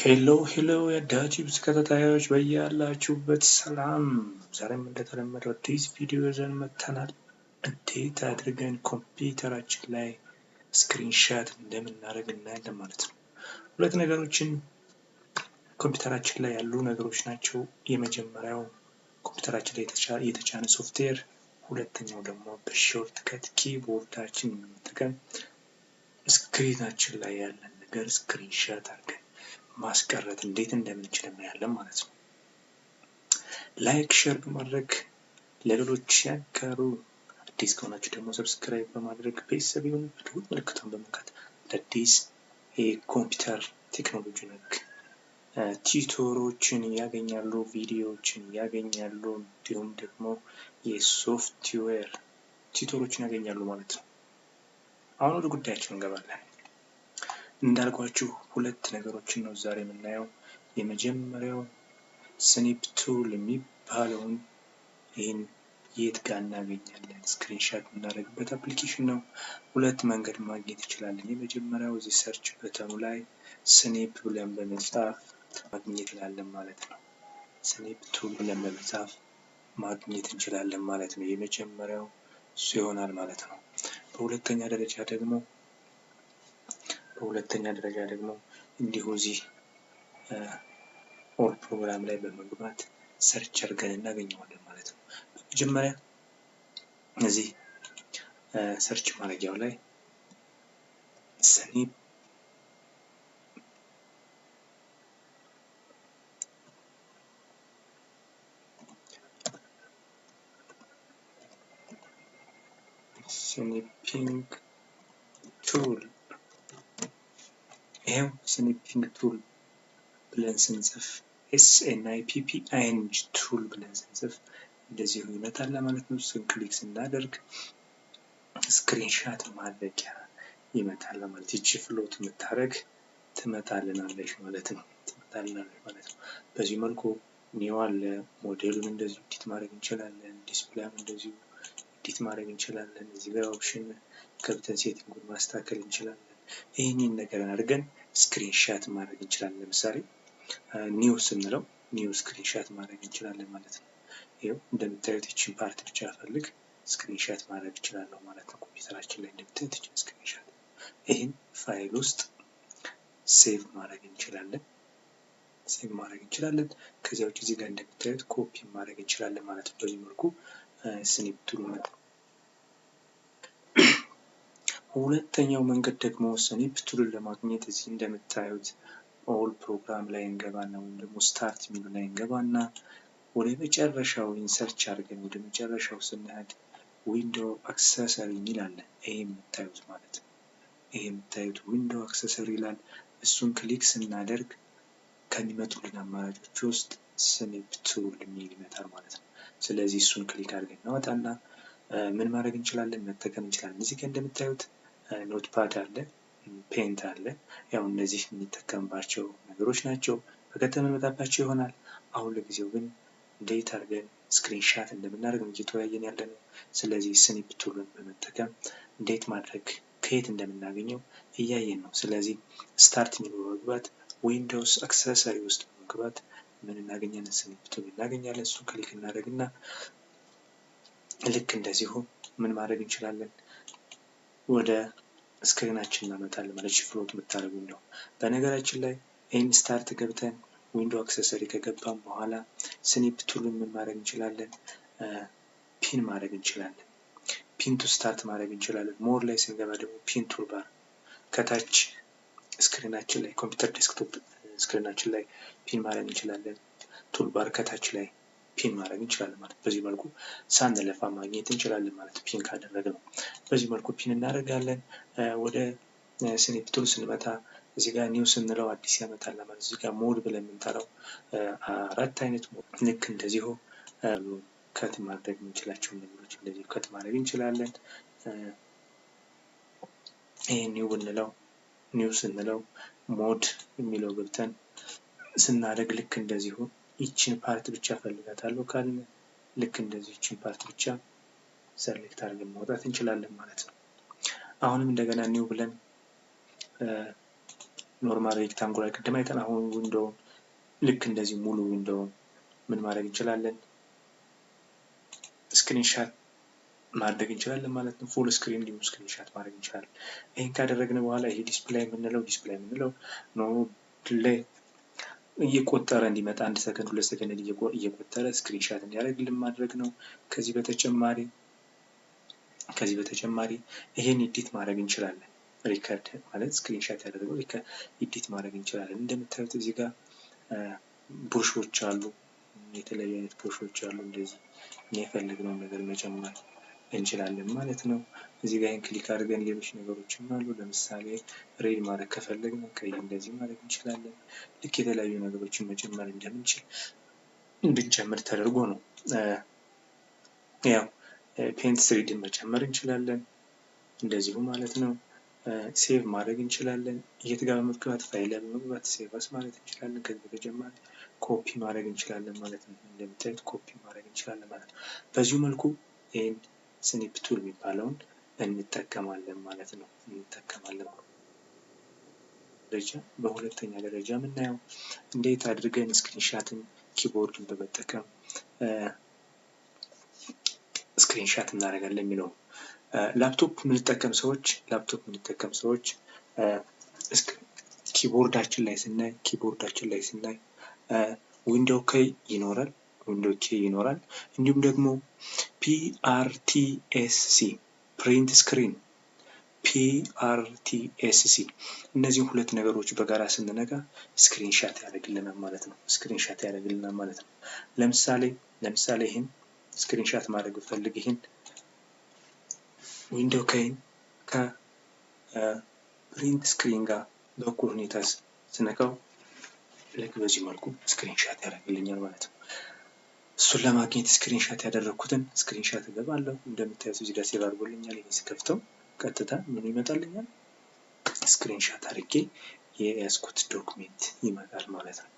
ሄሎ የዳጂብስ ተከታታዮች በያላችሁበት ሰላም። ዛሬም እንደተለመደው አዲስ ቪዲዮ ይዘን መጥተናል። እንዴት አድርገን ኮምፒውተራችን ላይ ስክሪንሾት እንደምናደርግ እናያለን ማለት ነው። ሁለት ነገሮችን ኮምፒውተራችን ላይ ያሉ ነገሮች ናቸው። የመጀመሪያው ኮምፒውተራችን ላይ የተጫነ ሶፍትዌር፣ ሁለተኛው ደግሞ በሾርት ከት ኪቦርዳችን በመጠቀም ስክሪናችን ላይ ያለን ነገር ስክሪንሾት አድርገን ማስቀረት እንዴት እንደምንችል እናያለን ማለት ነው። ላይክ ሼር በማድረግ ለሌሎች ያጋሩ። አዲስ ከሆናችሁ ደግሞ ሰብስክራይብ በማድረግ ቤተሰብ ይሁኑ። ደወል ምልክቱን በመንካት አዲስ የኮምፒውተር ቴክኖሎጂ ነክ ቲዩቶሮችን ያገኛሉ፣ ቪዲዮዎችን ያገኛሉ፣ እንዲሁም ደግሞ የሶፍትዌር ቲዩቶሮችን ያገኛሉ ማለት ነው። አሁን ወደ ጉዳያችን እንገባለን። እንዳልኳችሁ ሁለት ነገሮችን ነው ዛሬ የምናየው። የመጀመሪያው ስኒፕ ቱል የሚባለውን ይህን የት ጋር እናገኛለን ስክሪንሾት የምናደርግበት አፕሊኬሽን ነው። ሁለት መንገድ ማግኘት እንችላለን። የመጀመሪያው እዚህ ሰርች በተኑ ላይ ስኒፕ ብለን በመጻፍ ማግኘት እንችላለን ማለት ነው። ስኒፕ ቱል ብለን በመጻፍ ማግኘት እንችላለን ማለት ነው። የመጀመሪያው እሱ ይሆናል ማለት ነው። በሁለተኛ ደረጃ ደግሞ እንዲሁ እዚህ ኦል ፕሮግራም ላይ በመግባት ሰርች አድርገን እናገኘዋለን ማለት ነው። በመጀመሪያ እዚህ ሰርች ማድረጊያው ላይ ስኒፕ ስኒፒንግ ቱል ይሄው ስኒፒንግ ቱል ብለን ስንጽፍ SNIPPING ቱል ብለን ስንጽፍ እንደዚህ ይመጣል ማለት ነው። እሱን ክሊክ ስናደርግ ስክሪንሾት ማድረጊያ ይመጣል ማለት ይቺ ፍሎት የምታረግ ትመጣልናለች ማለት ነው። በዚህ መልኩ ኒው አለ ሞዴሉን እንደዚህ ኤዲት ማድረግ እንችላለን። ዲስፕሌይም እንደዚህ ኤዲት ማድረግ እንችላለን። እዚህ ጋር ኦፕሽን ገብተን ሴቲንጉን ማስተካከል እንችላለን። ይሄንን ነገር አድርገን ስክሪንሾት ማድረግ እንችላለን። ለምሳሌ ኒው ስንለው ኒው ስክሪንሾት ማድረግ እንችላለን ማለት ነው። ይሄው እንደምታዩት እቺን ፓርት ብቻ ፈልግ ስክሪንሾት ማድረግ እንችላለን ማለት ነው። ኮምፒውተራችን ላይ እንደምታዩት እቺን ስክሪንሾት ይሄን ፋይል ውስጥ ሴቭ ማድረግ እንችላለን። ከዚያ ውጪ እዚህ ጋር እንደምታዩት ኮፒ ማድረግ እንችላለን ማለት ነው። በዚህ መልኩ ስኒፕ ቱል ነው። ሁለተኛው መንገድ ደግሞ ስኒፕ ቱልን ለማግኘት እዚህ እንደምታዩት ኦል ፕሮግራም ላይ እንገባና ወይም ደግሞ ስታርት ሚሉ ላይ እንገባና ወደ መጨረሻው ኢንሰርች አድርገን ወደ መጨረሻው ስንሄድ ዊንዶው አክሰሰሪ ሚል አለ። ይሄ የምታዩት ማለት ነው። ይሄ የምታዩት ዊንዶው አክሰሰሪ ይላል። እሱን ክሊክ ስናደርግ ከሚመጡልን አማራጮች ውስጥ ስኒፕ ቱል ሚል ይመጣል ማለት ነው። ስለዚህ እሱን ክሊክ አድርገን እናወጣና ምን ማድረግ እንችላለን? መጠቀም እንችላለን። እዚህ ጋር እንደምታዩት ኖትፓድ አለ፣ ፔንት አለ። ያው እነዚህ የሚጠቀምባቸው ነገሮች ናቸው። በቀጣይ የምንመጣባቸው ይሆናል። አሁን ለጊዜው ግን እንዴት አድርገን ስክሪንሾት እንደምናደርግ እየተወያየን ያለነው። ስለዚህ ስኒፕ ቱልን በመጠቀም እንዴት ማድረግ ከየት እንደምናገኘው እያየን ነው። ስለዚህ ስታርት ሚሉ በመግባት ዊንዶውስ አክሰሰሪ ውስጥ በመግባት ምን እናገኛለን? ስኒፕ ቱል እናገኛለን። እሱን ክሊክ እናደርግና ልክ እንደዚሁ ምን ማድረግ እንችላለን? ወደ ስክሪናችን እናመጣለን ማለት ፍሎት የምታደርጉ ነው። በነገራችን ላይ ይህን ስታርት ገብተን ዊንዶው አክሰሰሪ ከገባን በኋላ ስኒፕ ቱልን ምን ማድረግ እንችላለን? ፒን ማድረግ እንችላለን። ፒን ቱ ስታርት ማድረግ እንችላለን። ሞር ላይ ስንገባ ደግሞ ፒን ቱል ባር ከታች ስክሪናችን ላይ ኮምፒውተር ዴስክቶፕ ስክሪናችን ላይ ፒን ማድረግ እንችላለን። ቱል ባር ከታች ላይ ፒን ማድረግ እንችላለን ማለት በዚህ መልኩ ሳንለፋ ማግኘት እንችላለን ማለት ፒን ካደረግነው በዚህ መልኩ ፒን እናደርጋለን። ወደ ስኒፕ ቱል ስንመጣ እዚህ ጋር ኒው ስንለው አዲስ ያመጣል ማለት እዚህ ጋር ሞድ ብለን የምንጠራው አራት አይነት ሞድ ልክ እንደዚሁ ከት ማድረግ የምንችላቸው ነገሮች እንደዚህ ከት ማድረግ እንችላለን። ይሄ ኒው ስንለው ሞድ የሚለው ገብተን ስናደርግ ልክ እንደዚሁ ይቺን ፓርት ብቻ ፈልጋታለሁ ካልን ልክ እንደዚህ ይቺን ፓርት ብቻ ሰሌክት አድርገን ማውጣት እንችላለን ማለት ነው። አሁንም እንደገና ኒው ብለን ኖርማል ሬክታንጉላር ቅድም አይተን አሁን ዊንዶው ልክ እንደዚህ ሙሉ ዊንዶው ምን ማድረግ እንችላለን ስክሪንሻት ማድረግ እንችላለን ማለት ነው ፉል ስክሪን ሊው ስክሪንሻት ማድረግ እንችላለን ይሄን ካደረግን በኋላ ይሄ ዲስፕሌይ የምንለው ነው ዲስፕሌይ እየቆጠረ እንዲመጣ 1 ሰከንድ 2 ሰከንድ እየቆጠረ ስክሪንሻት እንዲያደርግልን ማድረግ ነው ከዚህ በተጨማሪ ይሄን ኤዲት ማድረግ እንችላለን ሪከርድ ማለት ስክሪንሻት ያደረገው ኤዲት ማድረግ እንችላለን እንደምታዩት እዚህ ጋር ብሩሾች አሉ የተለያዩ አይነት ብሩሾች አሉ እንደዚህ የፈለግነው ነገር መጨመር እንችላለን ማለት ነው እዚህ ጋር ክሊክ አድርገን ሌሎች ነገሮችን አሉ ለምሳሌ ሬድ ማድረግ ከፈለግን ከይ እንደዚህ ማድረግ እንችላለን ልክ የተለያዩ ነገሮችን መጨመር እንደምንችል እንድንጨምር ተደርጎ ነው ያው ፔንት ስሪድን መጨመር እንችላለን እንደዚሁ ማለት ነው ሴቭ ማድረግ እንችላለን የትጋር መግባት ፋይል ላይ በመግባት ሴቭ አስ ማለት እንችላለን ከዚህ በተጨማሪ ኮፒ ማድረግ እንችላለን ማለት ነው እንደምታዩት ኮፒ ማድረግ እንችላለን ማለት ነው በዚሁ መልኩ ይሄን ስኒፕ ቱል የሚባለውን እንጠቀማለን ማለት ነው በሁለተኛ ደረጃ የምናየው እንዴት አድርገን ስክሪንሻትን ኪቦርድን በመጠቀም ስክሪንሻት እናደርጋለን የሚለው ላፕቶፕ የምንጠቀም ሰዎች ኪቦርዳችን ላይ ስናይ ዊንዶው ኬይ ይኖራል እንዲሁም ደግሞ PRTSC ፕሪንት ስክሪን PRTSC እነዚህ ሁለት ነገሮች በጋራ ስንነካ ስክሪንሻት ያደርግልናል ማለት ነው ለምሳሌ ይሄን ስክሪንሻት ማድረግ ፈልግ ይሄን ዊንዶው ኬይ ከፕሪንት ስክሪን ጋር በኩል ሁኔታ ስነካው ልክ በዚህ መልኩ ስክሪንሻት ያደርግልኛል ማለት ነው እሱን ለማግኘት ስክሪንሻት ያደረኩትን ስክሪንሻት እገባለሁ እንደምታዩት እዚህ ጋር ሴቭ አድርጎልኛል ይሄን ስከፍተው ቀጥታ ምን ይመጣልኛል ስክሪንሻት አድርጌ የያዝኩት ዶክመንት ይመጣል ማለት ነው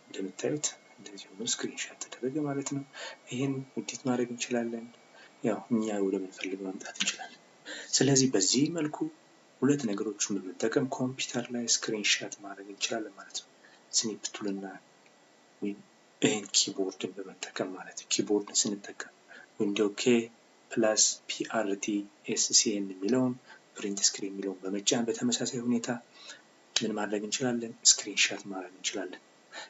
እንደምታዩት እንደዚህ ሆኖ ስክሪንሻት ተደረገ ማለት ነው ይሄን ኤዲት ማድረግ እንችላለን ያው እኛ ወደምንፈልገው ማምጣት እንችላለን ስለዚህ በዚህ መልኩ ሁለት ነገሮችን በመጠቀም ኮምፒውተር ላይ ስክሪንሻት ማድረግ እንችላለን ማለት ነው ስኒፕ ቱልና ይሄን ኪቦርድን በመጠቀም ማለት ኪቦርድን ስንጠቀም ዊንዶው ኬይ ፕላስ PRTSC የሚለውን ፕሪንት ስክሪን የሚለውን በመጫን በተመሳሳይ ሁኔታ ምን ማድረግ እንችላለን ስክሪንሻት ማድረግ እንችላለን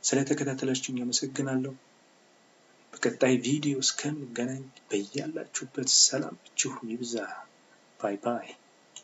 ስለተከታተላችሁኝ አመሰግናለሁ በቀጣይ ቪዲዮ እስከምንገናኝ በያላችሁበት ሰላማችሁ ይብዛ ባይ ባይ